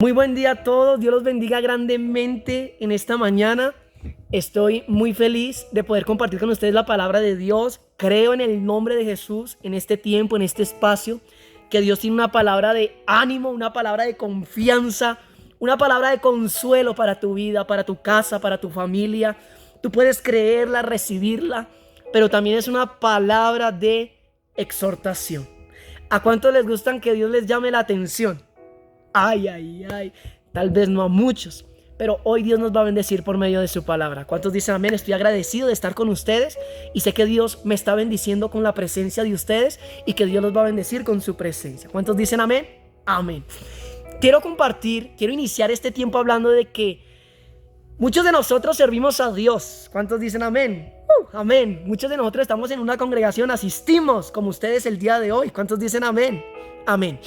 Muy buen día a todos, Dios los bendiga grandemente en esta mañana. Estoy muy feliz de poder compartir con ustedes la palabra de Dios. Creo en el nombre de Jesús en este tiempo, en este espacio, que Dios tiene una palabra de ánimo, una palabra de confianza, una palabra de consuelo para tu vida, para tu casa, para tu familia. Tú puedes creerla, recibirla, pero también es una palabra de exhortación. ¿A cuántos les gustan que Dios les llame la atención? Ay, ay, ay. Tal vez no a muchos, pero hoy Dios nos va a bendecir por medio de su palabra. ¿Cuántos dicen amén? Estoy agradecido de estar con ustedes y sé que Dios me está bendiciendo con la presencia de ustedes y que Dios los va a bendecir con su presencia. ¿Cuántos dicen amén? Amén. Quiero iniciar este tiempo hablando de que muchos de nosotros servimos a Dios. ¿Cuántos dicen amén? Amén. Muchos de nosotros estamos en una congregación, asistimos como ustedes el día de hoy. ¿Cuántos dicen amén? Amén.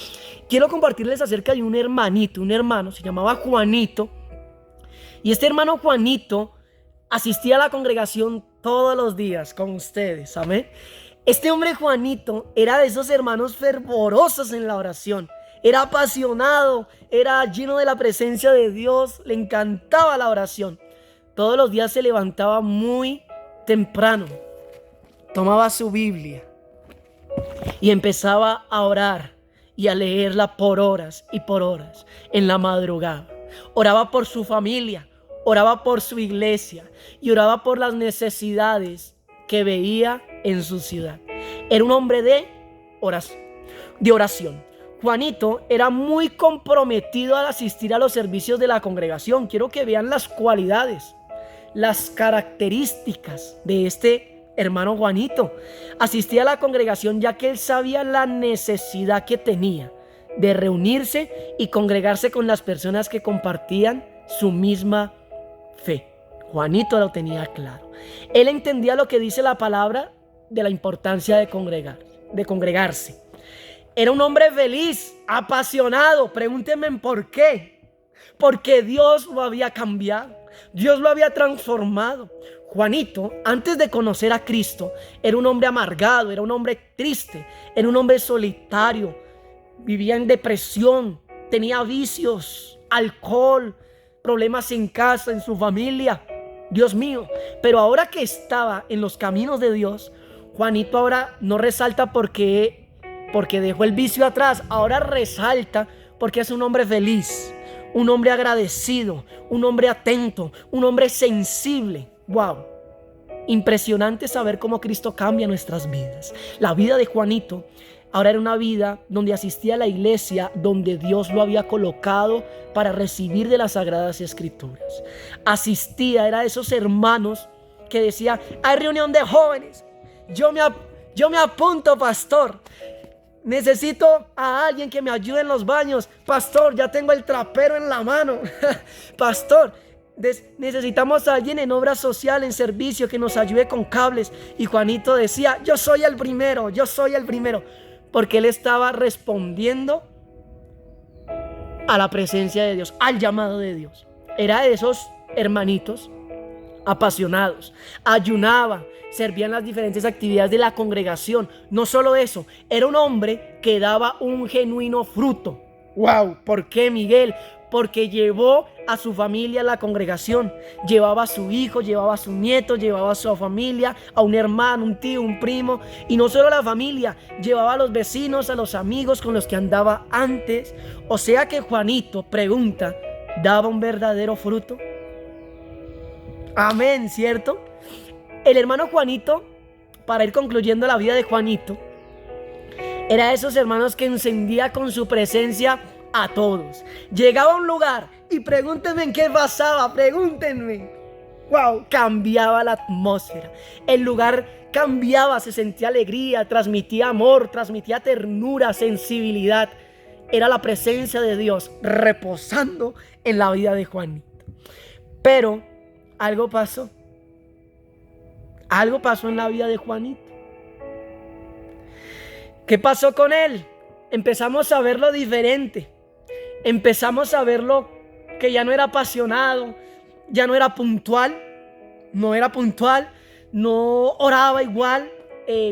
Quiero compartirles acerca de un hermano, se llamaba Juanito. Y este hermano Juanito asistía a la congregación todos los días con ustedes. Amén. Este hombre Juanito era de esos hermanos fervorosos en la oración. Era apasionado, era lleno de la presencia de Dios, le encantaba la oración. Todos los días se levantaba muy temprano, tomaba su Biblia y empezaba a orar y a leerla por horas y por horas en la madrugada. Oraba por su familia, oraba por su iglesia y oraba por las necesidades que veía en su ciudad. Era un hombre de oración. Juanito era muy comprometido al asistir a los servicios de la congregación. Quiero que vean las cualidades, las características de este hermano Juanito. Asistía a la congregación ya que él sabía la necesidad que tenía de reunirse y congregarse con las personas que compartían su misma fe. Juanito lo tenía claro. Él entendía lo que dice la palabra de la importancia de congregarse. Era un hombre feliz, apasionado. Pregúntenme por qué. Porque Dios lo había cambiado. Dios lo había transformado. Juanito, antes de conocer a Cristo, era un hombre amargado, era un hombre triste, era un hombre solitario. Vivía en depresión, tenía vicios, alcohol, problemas en casa, en su familia. Dios mío. Pero ahora que estaba en los caminos de Dios, Juanito ahora no resalta porque dejó el vicio atrás. Ahora resalta porque es un hombre feliz, un hombre agradecido, un hombre atento, un hombre sensible. Wow, impresionante saber cómo Cristo cambia nuestras vidas. La vida de Juanito ahora era una vida donde asistía a la iglesia donde Dios lo había colocado para recibir de las Sagradas Escrituras. Asistía, era de esos hermanos que decía: hay reunión de jóvenes, yo me apunto, pastor. Necesito a alguien que me ayude en los baños. Pastor, ya tengo el trapero en la mano. Pastor, necesitamos a alguien en obra social, en servicio, que nos ayude con cables. Y Juanito decía: yo soy el primero. Porque él estaba respondiendo a la presencia de Dios, al llamado de Dios. Era de esos hermanitos apasionados, ayunaba, servía en las diferentes actividades de la congregación. No solo eso, era un hombre que daba un genuino fruto. Wow, ¿por qué, Miguel? Porque llevó a su familia a la congregación, llevaba a su hijo, llevaba a su nieto, llevaba a su familia, a un hermano, un tío, un primo, y no solo a la familia, llevaba a los vecinos, a los amigos con los que andaba antes. O sea que Juanito, pregunta, ¿daba un verdadero fruto? Amén, ¿cierto? El hermano Juanito, para ir concluyendo la vida de Juanito, era de esos hermanos que encendía con su presencia a todos. Llegaba a un lugar y pregúntenme en qué pasaba, pregúntenme. Wow, cambiaba la atmósfera. El lugar cambiaba, se sentía alegría, transmitía amor, transmitía ternura, sensibilidad. Era la presencia de Dios reposando en la vida de Juanito. Pero algo pasó en la vida de Juanito. ¿Qué pasó con él? Empezamos a verlo diferente. Empezamos a verlo que ya no era apasionado, ya no era puntual, no oraba igual,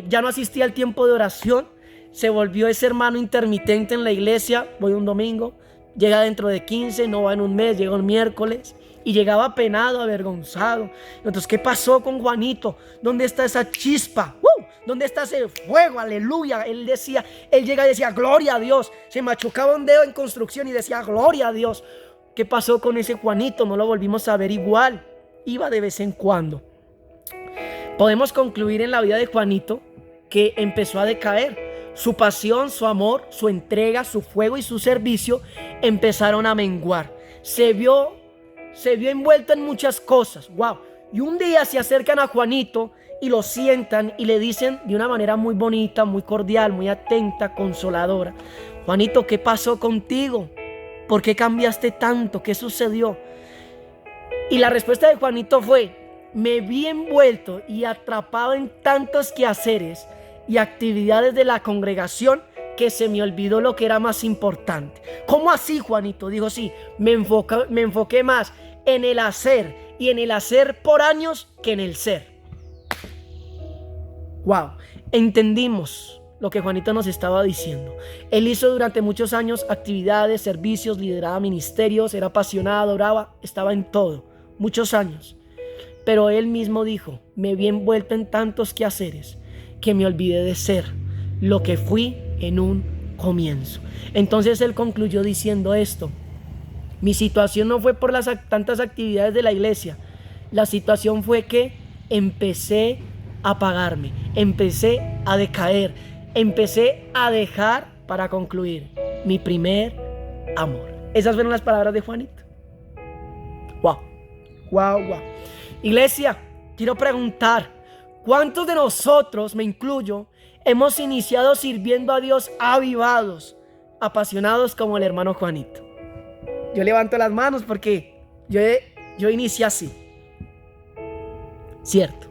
ya no asistía al tiempo de oración. Se volvió ese hermano intermitente en la iglesia. Voy un domingo, Llega dentro de 15, no va en un mes, llega un miércoles. Y llegaba apenado, avergonzado. Entonces, ¿qué pasó con Juanito? ¿Dónde está esa chispa? ¿Dónde está ese fuego? Aleluya. Él llega y decía, gloria a Dios. Se machucaba un dedo en construcción y decía, gloria a Dios. ¿Qué pasó con ese Juanito? No lo volvimos a ver igual. Iba de vez en cuando. Podemos concluir en la vida de Juanito que empezó a decaer. Su pasión, su amor, su entrega, su fuego y su servicio empezaron a menguar. Se vio envuelto en muchas cosas. Wow. Y un día se acercan a Juanito y lo sientan y le dicen de una manera muy bonita, muy cordial, muy atenta, consoladora: Juanito, ¿qué pasó contigo? ¿Por qué cambiaste tanto? ¿Qué sucedió? Y la respuesta de Juanito fue: me vi envuelto y atrapado en tantos quehaceres y actividades de la congregación que se me olvidó lo que era más importante. ¿Cómo así, Juanito? Dijo, sí, me enfoqué más en el hacer, y en el hacer por años que en el ser. Wow, entendimos lo que Juanito nos estaba diciendo. Él hizo durante muchos años actividades, servicios, lideraba ministerios, era apasionado, oraba, estaba en todo, muchos años. Pero él mismo dijo: me vi envuelto en tantos quehaceres que me olvidé de ser lo que fui en un comienzo. Entonces él concluyó diciendo esto: mi situación no fue por las tantas actividades de la iglesia. La situación fue que empecé a apagarme, empecé a decaer, empecé a dejar, para concluir, mi primer amor. Esas fueron las palabras de Juanito. Wow, wow, wow. Iglesia, quiero preguntar: ¿cuántos de nosotros, me incluyo, hemos iniciado sirviendo a Dios avivados, apasionados como el hermano Juanito? Yo levanto las manos porque yo inicié así. Cierto.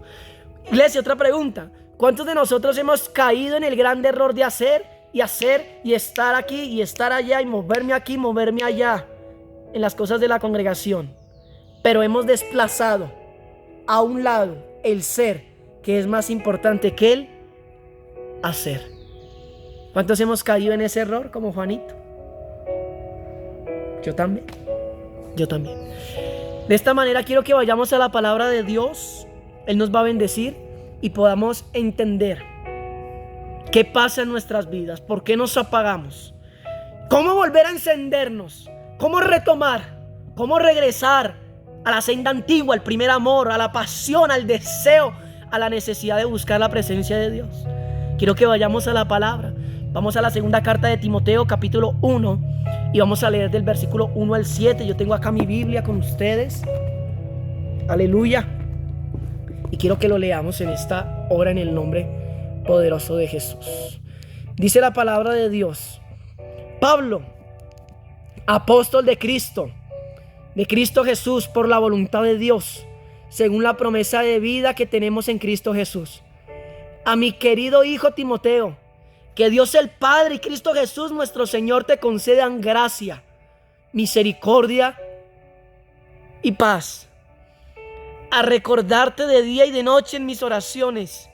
Iglesia, otra pregunta: ¿cuántos de nosotros hemos caído en el gran error de hacer y estar aquí y estar allá y moverme aquí, moverme allá en las cosas de la congregación? Pero hemos desplazado a un lado el ser, que es más importante que el hacer. ¿Cuántos hemos caído en ese error como Juanito? Yo también. De esta manera quiero que vayamos a la palabra de Dios. Él nos va a bendecir y podamos entender qué pasa en nuestras vidas, por qué nos apagamos, cómo volver a encendernos, cómo retomar, cómo regresar a la senda antigua, al primer amor, a la pasión, al deseo, a la necesidad de buscar la presencia de Dios. Quiero que vayamos a la palabra. Vamos a la segunda carta de Timoteo, capítulo 1, y vamos a leer del versículo 1 al 7. Yo tengo acá mi Biblia con ustedes. Aleluya. Y quiero que lo leamos en esta hora en el nombre poderoso de Jesús. Dice la palabra de Dios: Pablo, apóstol de Cristo Jesús, por la voluntad de Dios, según la promesa de vida que tenemos en Cristo Jesús. A mi querido hijo Timoteo, que Dios el Padre y Cristo Jesús nuestro Señor te concedan gracia, misericordia y paz. A recordarte de día y de noche en mis oraciones,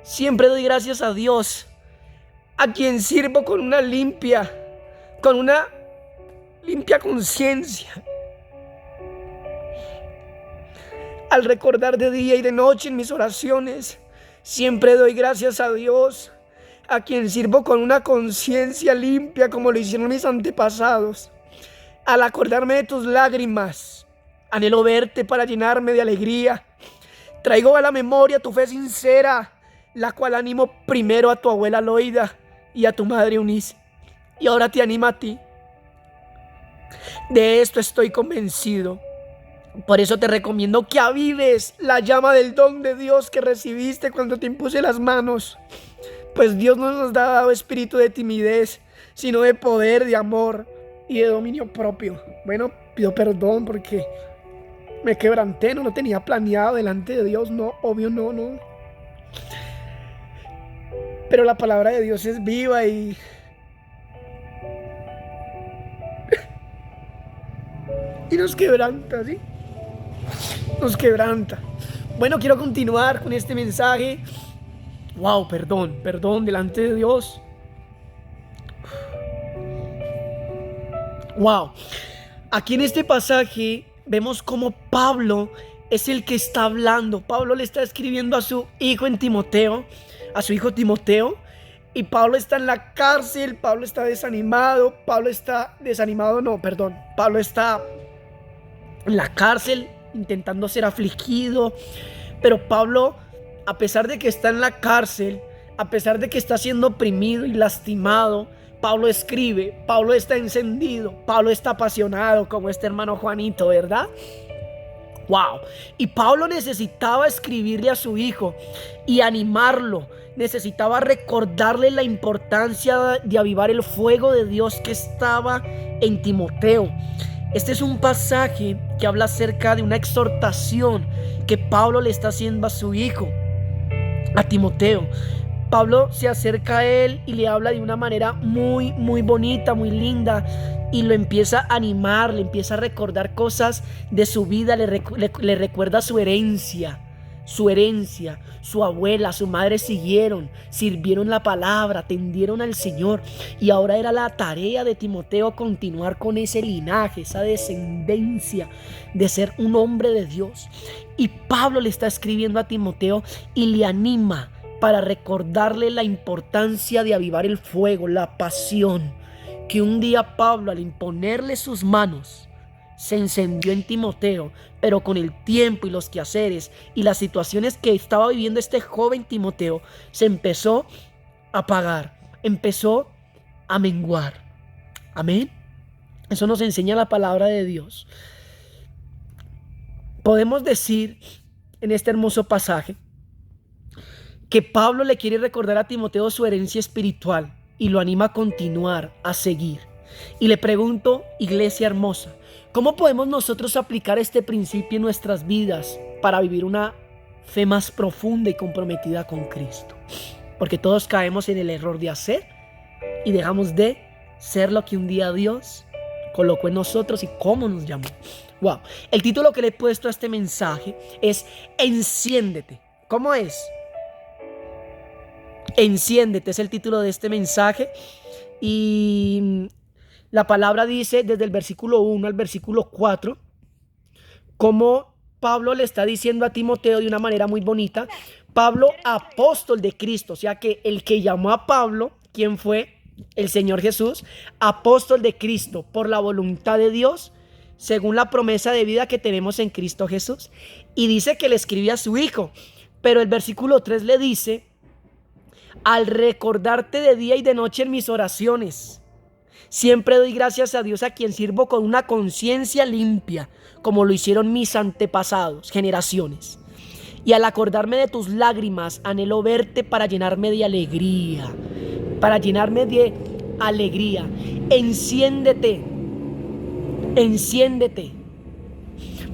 siempre doy gracias a Dios, a quien sirvo con una limpia conciencia. Al recordar de día y de noche en mis oraciones, siempre doy gracias a Dios, a quien sirvo con una conciencia limpia, como lo hicieron mis antepasados. Al acordarme de tus lágrimas, anhelo verte para llenarme de alegría. Traigo a la memoria tu fe sincera, la cual animo primero a tu abuela Loida y a tu madre Eunice, y ahora te anima a ti. De esto estoy convencido. Por eso te recomiendo que avives la llama del don de Dios que recibiste cuando te impuse las manos. Pues Dios no nos ha dado espíritu de timidez, sino de poder, de amor y de dominio propio. Bueno, pido perdón porque me quebranté, no lo tenía planeado delante de Dios, no, obvio, no. Pero la palabra de Dios es viva y nos quebranta, ¿sí? Nos quebranta. Bueno, quiero continuar con este mensaje. Wow, perdón delante de Dios. Wow. Aquí en este pasaje vemos cómo Pablo es el que está hablando. Pablo le está escribiendo a su hijo en Timoteo, a su hijo Timoteo, y Pablo está en la cárcel. Pablo está desanimado. Pablo está en la cárcel intentando ser afligido. Pero Pablo, a pesar de que está en la cárcel, a pesar de que está siendo oprimido y lastimado, Pablo escribe. Pablo está encendido. Pablo está apasionado como este hermano Juanito, ¿verdad? Wow. Y Pablo necesitaba escribirle a su hijo y animarlo. Necesitaba recordarle la importancia de avivar el fuego de Dios que estaba en Timoteo. Este es un pasaje que habla acerca de una exhortación que Pablo le está haciendo a su hijo, a Timoteo. Pablo se acerca a él y le habla de una manera muy, muy bonita, muy linda, y lo empieza a animar, le empieza a recordar cosas de su vida, le recuerda su herencia. Su abuela, su madre sirvieron la palabra, atendieron al Señor, y ahora era la tarea de Timoteo continuar con ese linaje, esa descendencia de ser un hombre de Dios. Y Pablo le está escribiendo a Timoteo y le anima para recordarle la importancia de avivar el fuego, la pasión, que un día Pablo, al imponerle sus manos, se encendió en Timoteo, pero con el tiempo y los quehaceres y las situaciones que estaba viviendo este joven Timoteo, se empezó a apagar, empezó a menguar. Amén. Eso nos enseña la palabra de Dios. Podemos decir en este hermoso pasaje que Pablo le quiere recordar a Timoteo su herencia espiritual y lo anima a continuar, a seguir. Y le pregunto, iglesia hermosa, ¿cómo podemos nosotros aplicar este principio en nuestras vidas para vivir una fe más profunda y comprometida con Cristo? Porque todos caemos en el error de hacer y dejamos de ser lo que un día Dios colocó en nosotros y cómo nos llamó. Wow. El título que le he puesto a este mensaje es Enciéndete. ¿Cómo es? Enciéndete es el título de este mensaje. Y la palabra dice desde el versículo 1 al versículo 4 como Pablo le está diciendo a Timoteo de una manera muy bonita. Pablo, apóstol de Cristo, o sea que el que llamó a Pablo, ¿quién fue? El Señor Jesús, apóstol de Cristo por la voluntad de Dios, según la promesa de vida que tenemos en Cristo Jesús. Y dice que le escribe a su hijo, pero el versículo 3 le dice: al recordarte de día y de noche en mis oraciones, siempre doy gracias a Dios, a quien sirvo con una conciencia limpia, como lo hicieron mis antepasados, generaciones. Y al acordarme de tus lágrimas, anhelo verte para llenarme de alegría. Para llenarme de alegría. Enciéndete. Enciéndete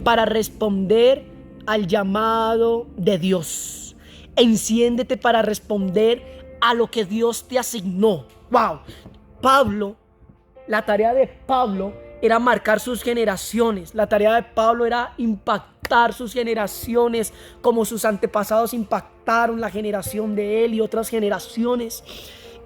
para responder al llamado de Dios. Enciéndete para responder a lo que Dios te asignó. Wow. Pablo, la tarea de Pablo era marcar sus generaciones. La tarea de Pablo era impactar sus generaciones como sus antepasados impactaron la generación de él y otras generaciones.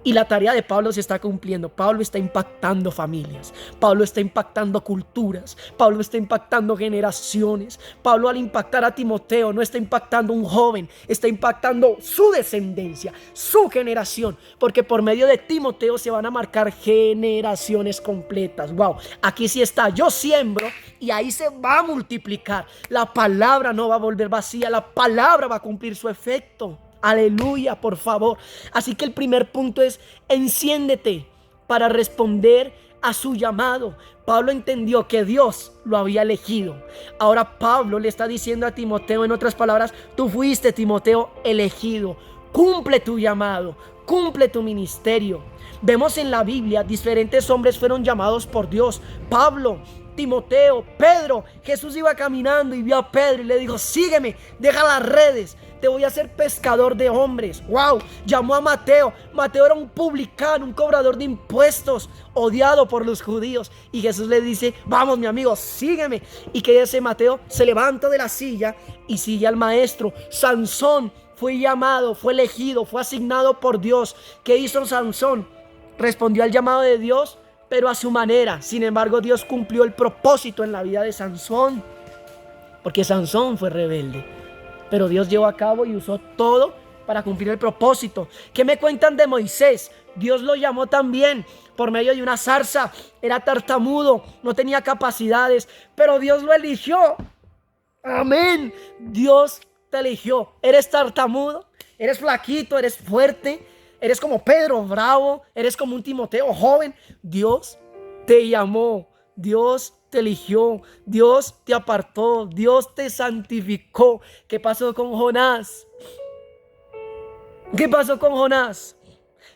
Y la tarea de Pablo se está cumpliendo. Pablo está impactando familias. Pablo está impactando culturas. Pablo está impactando generaciones. Pablo, al impactar a Timoteo, no está impactando un joven, está impactando su descendencia, su generación. Porque por medio de Timoteo se van a marcar generaciones completas. Wow, aquí sí está. Yo siembro y ahí se va a multiplicar. La palabra no va a volver vacía. La palabra va a cumplir su efecto. Aleluya, por favor. Así que el primer punto es: enciéndete para responder a su llamado. Pablo entendió que Dios lo había elegido. Ahora Pablo le está diciendo a Timoteo, en otras palabras: tú fuiste, Timoteo, elegido. Cumple tu llamado, cumple tu ministerio. Vemos en la Biblia diferentes hombres fueron llamados por Dios. Pablo, Timoteo, Pedro. Jesús iba caminando y vio a Pedro y le dijo: sígueme, deja las redes, te voy a hacer pescador de hombres. Wow. Llamó a Mateo. Mateo era un publicano, un cobrador de impuestos, odiado por los judíos, y Jesús le dice: vamos, mi amigo, sígueme. Y que ese Mateo se levanta de la silla y sigue al maestro. Sansón fue llamado, fue elegido, fue asignado por Dios. ¿Qué hizo Sansón? Respondió al llamado de Dios, pero a su manera. Sin embargo, Dios cumplió el propósito en la vida de Sansón, porque Sansón fue rebelde, pero Dios llevó a cabo y usó todo para cumplir el propósito. ¿Qué me cuentan de Moisés? Dios lo llamó también por medio de una zarza. Era tartamudo, no tenía capacidades, pero Dios lo eligió. Amén. Dios te eligió. Eres tartamudo, eres flaquito, eres fuerte, eres como Pedro, bravo, eres como un Timoteo joven. Dios te llamó, Dios te eligió, Dios te apartó, Dios te santificó. ¿Qué pasó con Jonás? ¿Qué pasó con Jonás?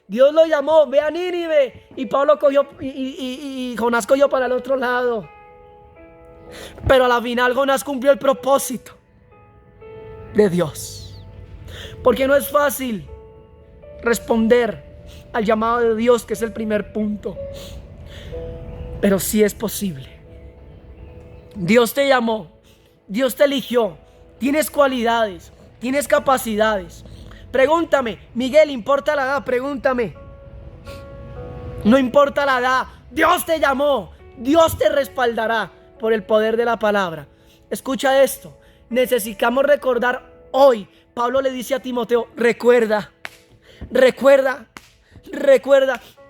Dios lo llamó, ve a Nínive, y Pablo cogió y Jonás cogió para el otro lado. Pero a la final Jonás cumplió el propósito de Dios, porque no es fácil responder al llamado de Dios, que es el primer punto, pero sí es posible. Dios te llamó, Dios te eligió, tienes cualidades, tienes capacidades. Pregúntame, Miguel, ¿importa la edad? Pregúntame. No importa la edad, Dios te llamó, Dios te respaldará por el poder de la palabra. Escucha esto, necesitamos recordar hoy. Pablo le dice a Timoteo, recuerda.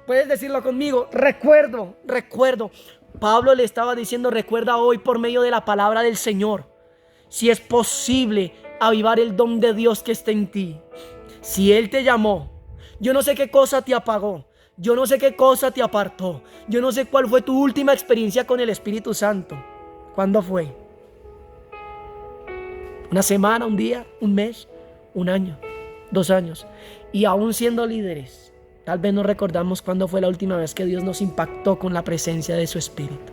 Puedes decirlo conmigo, recuerdo. Pablo le estaba diciendo, recuerda hoy por medio de la palabra del Señor, si es posible avivar el don de Dios que está en ti. Si Él te llamó, yo no sé qué cosa te apagó, yo no sé qué cosa te apartó, yo no sé cuál fue tu última experiencia con el Espíritu Santo. ¿Cuándo fue? ¿Una semana, un día, un mes, un año, 2 años? Y aún siendo líderes, tal vez no recordamos cuándo fue la última vez que Dios nos impactó con la presencia de su Espíritu.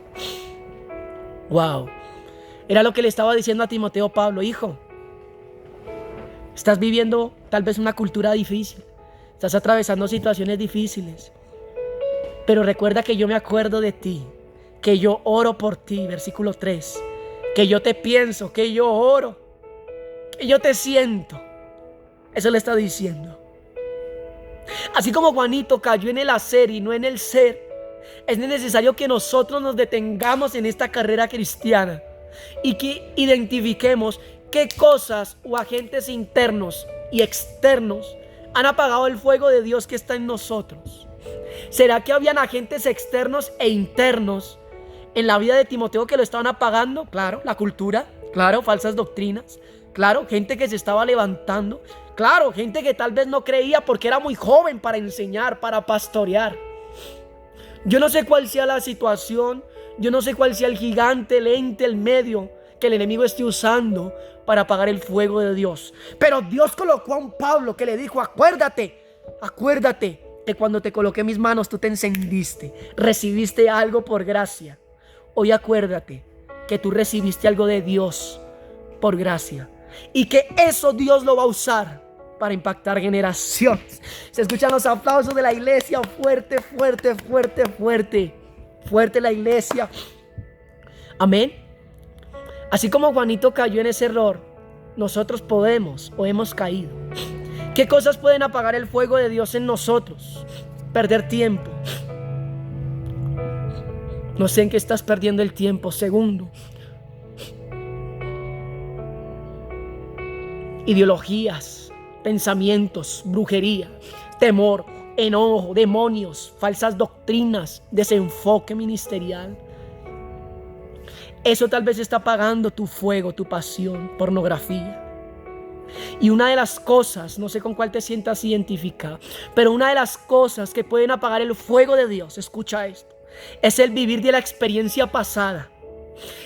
Wow. Era lo que le estaba diciendo a Timoteo Pablo, hijo. Estás viviendo tal vez una cultura difícil, estás atravesando situaciones difíciles, pero recuerda que yo me acuerdo de ti, que yo oro por ti, versículo 3, que yo te pienso, que yo oro, que yo te siento. Eso le está diciendo. Así como Juanito cayó en el hacer y no en el ser, es necesario que nosotros nos detengamos en esta carrera cristiana y que identifiquemos qué cosas o agentes internos y externos han apagado el fuego de Dios que está en nosotros. ¿Será que habían agentes externos e internos en la vida de Timoteo que lo estaban apagando? Claro, la cultura, claro, falsas doctrinas, claro, gente que se estaba levantando, claro, gente que tal vez no creía porque era muy joven para enseñar, para pastorear. Yo no sé cuál sea la situación, yo no sé cuál sea el gigante, el ente, el medio que el enemigo esté usando para apagar el fuego de Dios. Pero Dios colocó a un Pablo que le dijo, acuérdate que cuando te coloqué mis manos tú te encendiste, recibiste algo por gracia. Hoy acuérdate que tú recibiste algo de Dios por gracia y que eso Dios lo va a usar para impactar generaciones. Se escuchan los aplausos de la iglesia, fuerte la iglesia. Amén. Así como Juanito cayó en ese error, nosotros podemos o hemos caído. ¿Qué cosas pueden apagar el fuego de Dios en nosotros? Perder tiempo. No sé en qué estás perdiendo el tiempo. Segundo, ideologías, pensamientos, brujería, temor, enojo, demonios, falsas doctrinas, desenfoque ministerial. Eso tal vez está apagando tu fuego, tu pasión, pornografía. Y una de las cosas, no sé con cuál te sientas identificado, pero una de las cosas que pueden apagar el fuego de Dios, escucha esto, es el vivir de la experiencia pasada.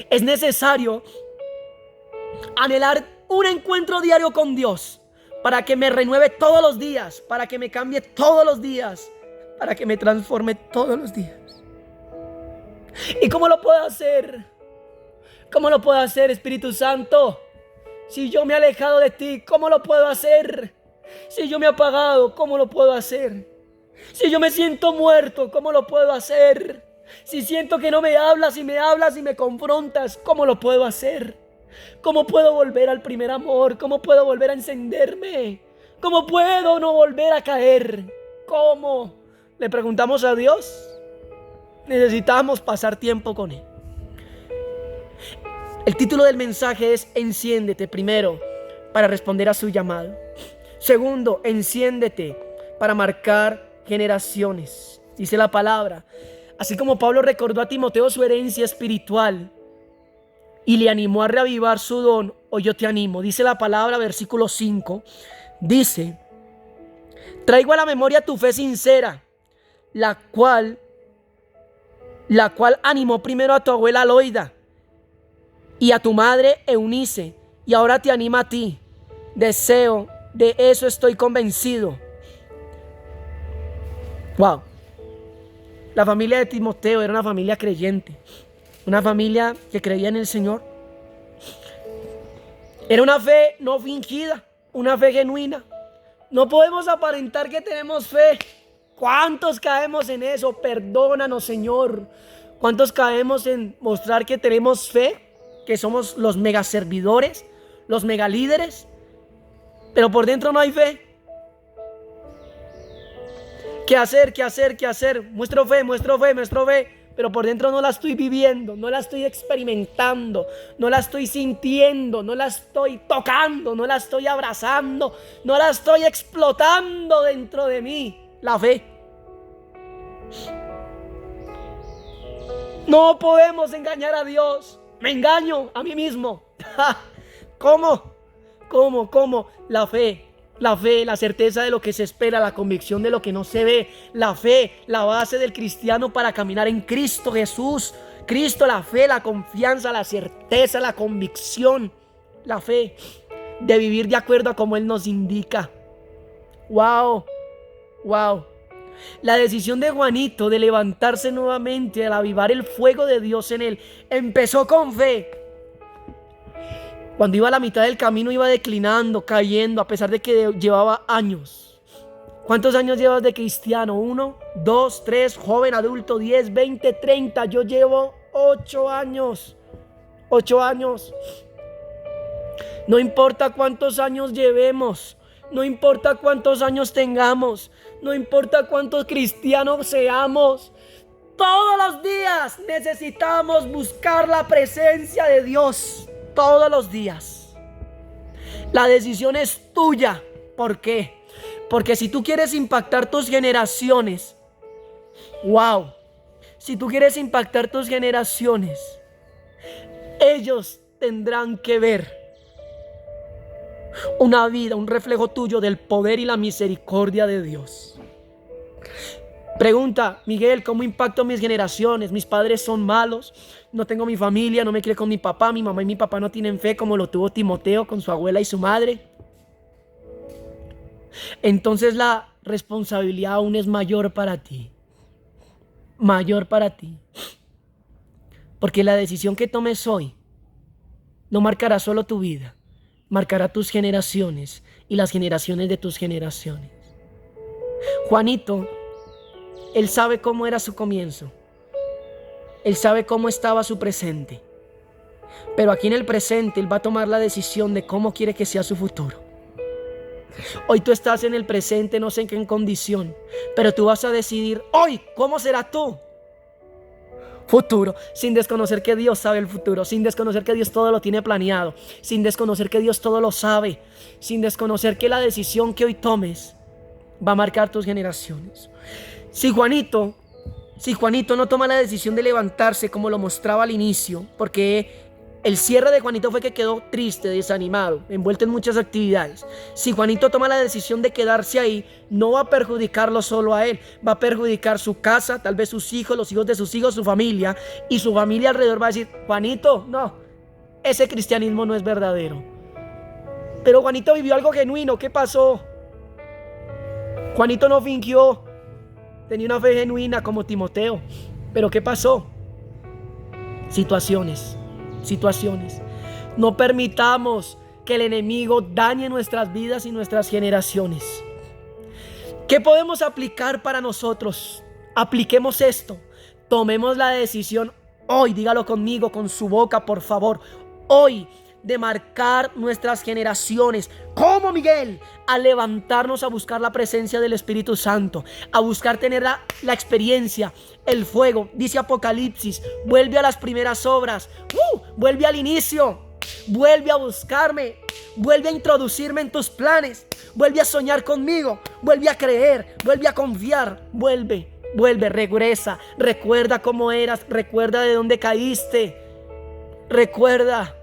Es necesario anhelar un encuentro diario con Dios para que me renueve todos los días, para que me cambie todos los días, para que me transforme todos los días. ¿Y cómo lo puedo hacer? ¿Cómo lo puedo hacer, Espíritu Santo? Si yo me he alejado de ti, ¿cómo lo puedo hacer? Si yo me he apagado, ¿cómo lo puedo hacer? Si yo me siento muerto, ¿cómo lo puedo hacer? Si siento que no me hablas y me confrontas, ¿cómo lo puedo hacer? ¿Cómo puedo volver al primer amor? ¿Cómo puedo volver a encenderme? ¿Cómo puedo no volver a caer? ¿Cómo? Le preguntamos a Dios. Necesitamos pasar tiempo con Él. El título del mensaje es Enciéndete. Primero, para responder a su llamado. Segundo, enciéndete para marcar generaciones. Dice la palabra, así como Pablo recordó a Timoteo su herencia espiritual y le animó a reavivar su don, hoy yo te animo. Dice la palabra, versículo 5, dice: traigo a la memoria tu fe sincera, la cual animó primero a tu abuela Loida y a tu madre Eunice, y ahora te anima a ti. Deseo, de eso estoy convencido. Wow. La familia de Timoteo era una familia creyente, una familia que creía en el Señor. Era una fe no fingida, una fe genuina. No podemos aparentar que tenemos fe. ¿Cuántos caemos en eso? Perdónanos, Señor. ¿Cuántos caemos en mostrar que tenemos fe? Que somos los mega servidores, los mega líderes, pero por dentro no hay fe. ¿Qué hacer? ¿Qué hacer? ¿Qué hacer? Muestro fe, pero por dentro no la estoy viviendo, no la estoy experimentando, no la estoy sintiendo, no la estoy tocando, no la estoy abrazando, no la estoy explotando dentro de mí. La fe. No podemos engañar a Dios. Me engaño a mí mismo. ¿Cómo? La fe, la certeza de lo que se espera, la convicción de lo que no se ve. La fe, la base del cristiano para caminar en Cristo Jesús. Cristo, la fe, la confianza, la certeza, la convicción. La fe de vivir de acuerdo a como Él nos indica. Wow. La decisión de Juanito de levantarse nuevamente, al avivar el fuego de Dios en él, empezó con fe. Cuando iba a la mitad del camino iba declinando, cayendo, a pesar de que llevaba años. ¿Cuántos años llevas de cristiano? 1, 2, 3, joven, adulto, 10, 20, 30. Yo llevo 8 años. 8 años. No importa cuántos años llevemos. No importa cuántos años tengamos, no importa cuántos cristianos seamos, todos los días necesitamos buscar la presencia de Dios, todos los días. La decisión es tuya. ¿Por qué? Porque si tú quieres impactar tus generaciones, si tú quieres impactar tus generaciones, ellos tendrán que ver una vida, un reflejo tuyo del poder y la misericordia de Dios. Pregunta, Miguel, ¿cómo impacto mis generaciones? Mis padres son malos, no tengo mi familia, no me crié con mi papá, mi mamá y mi papá no tienen fe como lo tuvo Timoteo con su abuela y su madre. Entonces la responsabilidad aún es mayor para ti. Mayor para ti. Porque la decisión que tomes hoy no marcará solo tu vida, marcará tus generaciones y las generaciones de tus generaciones. Juanito, él sabe cómo era su comienzo. Él sabe cómo estaba su presente. Pero aquí en el presente él va a tomar la decisión de cómo quiere que sea su futuro. Hoy tú estás en el presente, no sé en qué condición, pero tú vas a decidir hoy cómo será tu futuro, sin desconocer que Dios sabe el futuro, sin desconocer que Dios todo lo tiene planeado, sin desconocer que Dios todo lo sabe, sin desconocer que la decisión que hoy tomes va a marcar tus generaciones. Si Juanito no toma la decisión de levantarse como lo mostraba al inicio, porque el cierre de Juanito fue que quedó triste, desanimado, envuelto en muchas actividades. Si Juanito toma la decisión de quedarse ahí, no va a perjudicarlo solo a él, va a perjudicar su casa, tal vez sus hijos, los hijos de sus hijos, su familia, y su familia alrededor va a decir: Juanito, no, ese cristianismo no es verdadero. Pero Juanito vivió algo genuino. ¿Qué pasó? Juanito no fingió, tenía una fe genuina como Timoteo. Pero ¿qué pasó? Situaciones. No permitamos que el enemigo dañe nuestras vidas y nuestras generaciones. ¿Qué podemos aplicar para nosotros? Apliquemos esto. Tomemos la decisión hoy, dígalo conmigo, con su boca, por favor. Hoy de marcar nuestras generaciones. ¿Cómo, Miguel? A levantarnos a buscar la presencia del Espíritu Santo, a buscar tener la experiencia, el fuego. Dice Apocalipsis, vuelve a las primeras obras, vuelve al inicio, vuelve a buscarme, vuelve a introducirme en tus planes, vuelve a soñar conmigo, vuelve a creer, vuelve a confiar, vuelve, regresa, recuerda cómo eras, recuerda de dónde caíste, recuerda,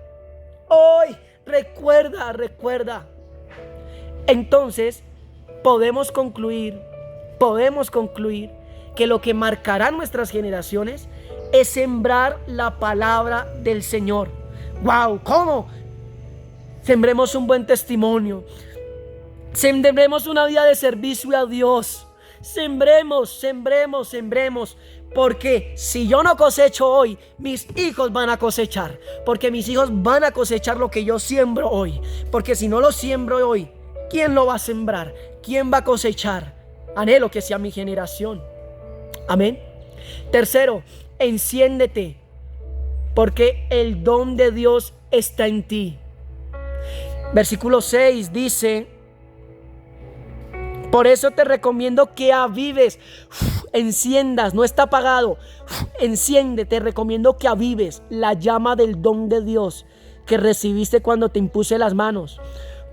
hoy, recuerda. Entonces podemos concluir que lo que marcará nuestras generaciones es sembrar la palabra del Señor. ¡Wow! ¿Cómo? Sembremos un buen testimonio, sembremos una vida de servicio a Dios, sembremos, porque si yo no cosecho hoy, mis hijos van a cosechar, porque mis hijos van a cosechar lo que yo siembro hoy, porque si no lo siembro hoy, ¿quién lo va a sembrar? ¿Quién va a cosechar? Anhelo que sea mi generación. Amén. Tercero, enciéndete, porque el don de Dios está en ti. Versículo 6 dice: por eso te recomiendo que avives, enciendas, no está apagado, enciende, te recomiendo que avives la llama del don de Dios que recibiste cuando te impuse las manos.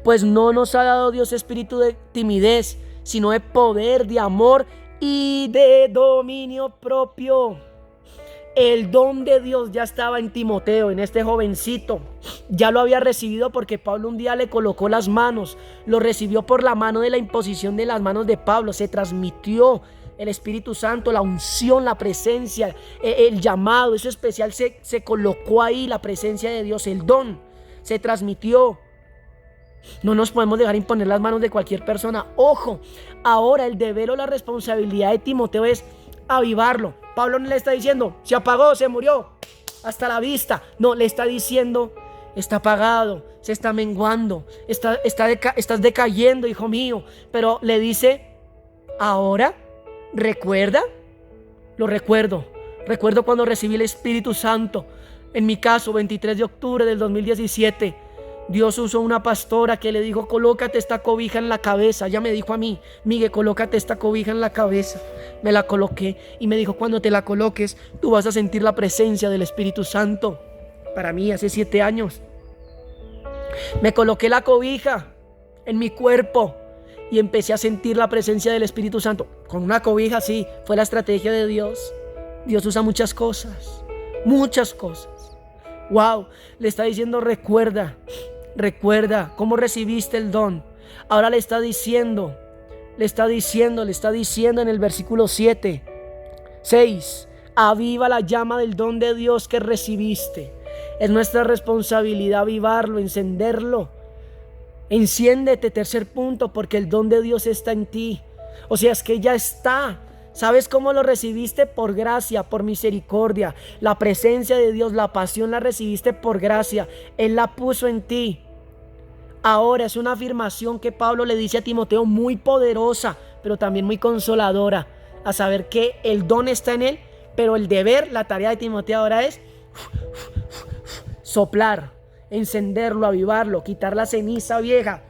Pues no nos ha dado Dios espíritu de timidez, sino de poder, de amor y de dominio propio. El don de Dios ya estaba en Timoteo, en este jovencito. Ya lo había recibido porque Pablo un día le colocó las manos. Lo recibió por la mano de la imposición de las manos de Pablo. Se transmitió el Espíritu Santo, la unción, la presencia, el llamado, eso especial se colocó ahí, la presencia de Dios, el don se transmitió. No nos podemos dejar imponer las manos de cualquier persona. Ojo, ahora el deber o la responsabilidad de Timoteo es avivarlo. Pablo no le está diciendo, se apagó, se murió, hasta la vista. No, le está diciendo, está apagado, se está menguando, estás decayendo, hijo mío. Pero le dice, ahora, ¿recuerda? Lo recuerdo cuando recibí el Espíritu Santo. En mi caso, 23 de octubre del 2017, Dios usó una pastora que le dijo, colócate esta cobija en la cabeza. Ella me dijo a mí, Miguel, colócate esta cobija en la cabeza. Me la coloqué y me dijo, cuando te la coloques, tú vas a sentir la presencia del Espíritu Santo. Para mí, hace 7 años. Me coloqué la cobija en mi cuerpo y empecé a sentir la presencia del Espíritu Santo. Con una cobija, sí, fue la estrategia de Dios. Dios usa muchas cosas. Wow, le está diciendo, recuerda cómo recibiste el don. Ahora le está diciendo en el versículo 6, aviva la llama del don de Dios que recibiste. Es nuestra responsabilidad avivarlo, encenderlo. Enciéndete, tercer punto, porque el don de Dios está en ti. O sea, es que ya está. ¿Sabes cómo lo recibiste? Por gracia, por misericordia. La presencia de Dios, la pasión la recibiste por gracia. Él la puso en ti. Ahora es una afirmación que Pablo le dice a Timoteo, muy poderosa, pero también muy consoladora. A saber que el don está en él, pero el deber, la tarea de Timoteo ahora es soplar, encenderlo, avivarlo, quitar la ceniza vieja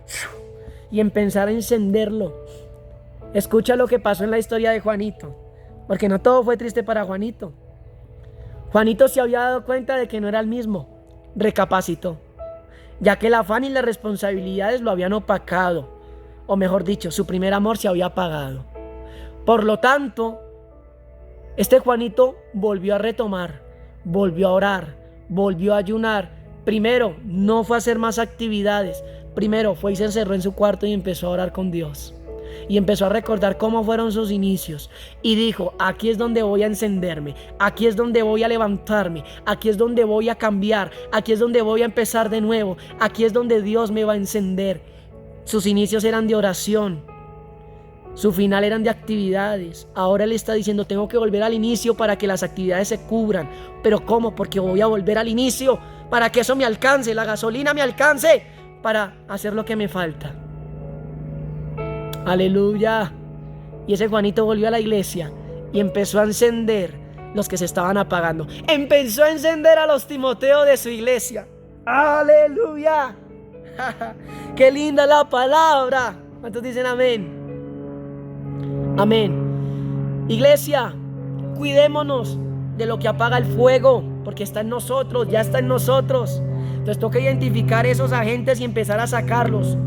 y empezar a encenderlo. Escucha lo que pasó en la historia de Juanito, porque no todo fue triste para Juanito. Juanito se había dado cuenta de que no era el mismo, recapacitó, ya que el afán y las responsabilidades lo habían opacado, o mejor dicho, su primer amor se había apagado. Por lo tanto, este Juanito volvió a retomar, volvió a orar, volvió a ayunar. Primero, no fue a hacer más actividades, primero fue y se encerró en su cuarto y empezó a orar con Dios. Y empezó a recordar cómo fueron sus inicios. Y dijo, aquí es donde voy a encenderme. Aquí es donde voy a levantarme. Aquí es donde voy a cambiar. Aquí es donde voy a empezar de nuevo. Aquí es donde Dios me va a encender. Sus inicios eran de oración. Su final eran de actividades. Ahora él está diciendo, tengo que volver al inicio para que las actividades se cubran. ¿Pero cómo? Porque voy a volver al inicio para que eso me alcance, la gasolina me alcance para hacer lo que me falta. Aleluya. Y ese Juanito volvió a la iglesia y empezó a encender los que se estaban apagando. Empezó a encender a los Timoteos de su iglesia. Aleluya. Qué linda la palabra. ¿Cuántos dicen amén? Amén. Iglesia, cuidémonos de lo que apaga el fuego, porque está en nosotros, ya está en nosotros. Entonces toca identificar esos agentes y empezar a sacarlos.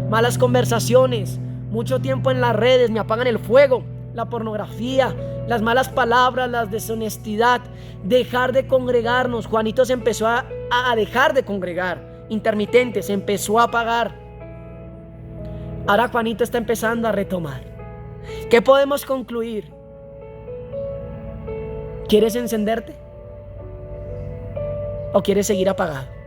Malas conversaciones, mucho tiempo en las redes me apagan el fuego. La pornografía, las malas palabras, la deshonestidad, dejar de congregarnos. Juanito se empezó a dejar de congregar, intermitente, se empezó a apagar. Ahora Juanito está empezando a retomar. ¿Qué podemos concluir? ¿Quieres encenderte? ¿O quieres seguir apagado?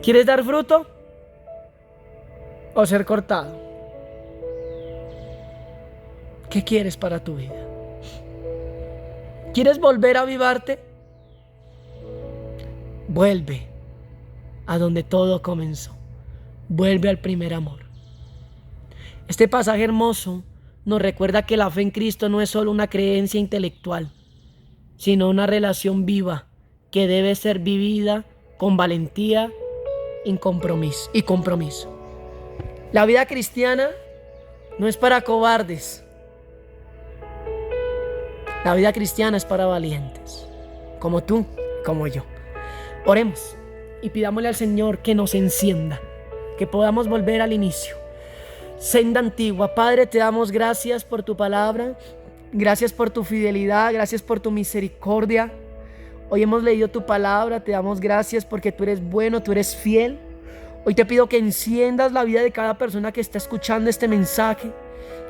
¿Quieres dar fruto? ¿O ser cortado? ¿Qué quieres para tu vida? ¿Quieres volver a avivarte? Vuelve a donde todo comenzó. Vuelve al primer amor. Este pasaje hermoso nos recuerda que la fe en Cristo no es solo una creencia intelectual, sino una relación viva que debe ser vivida con valentía y compromiso. La vida cristiana no es para cobardes. La vida cristiana es para valientes, como tú, como yo. Oremos y pidámosle al Señor que nos encienda, que podamos volver al inicio. Senda antigua. Padre, te damos gracias por tu palabra, gracias por tu fidelidad, gracias por tu misericordia. Hoy hemos leído tu palabra, te damos gracias porque tú eres bueno, tú eres fiel. Hoy te pido que enciendas la vida de cada persona que está escuchando este mensaje,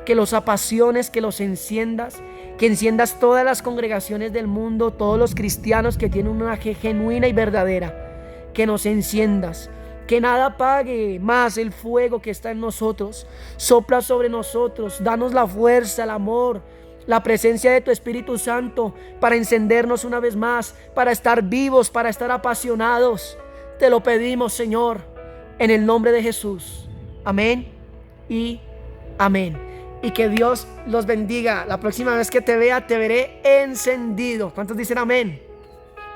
que los apasiones, que los enciendas, que enciendas todas las congregaciones del mundo, todos los cristianos que tienen una fe genuina y verdadera, que nos enciendas. Que nada apague más el fuego que está en nosotros. Sopla sobre nosotros, danos la fuerza, el amor, la presencia de tu Espíritu Santo para encendernos una vez más, para estar vivos, para estar apasionados. Te lo pedimos, Señor, en el nombre de Jesús. Amén y amén. Y que Dios los bendiga. La próxima vez que te vea, te veré encendido. ¿Cuántos dicen amén?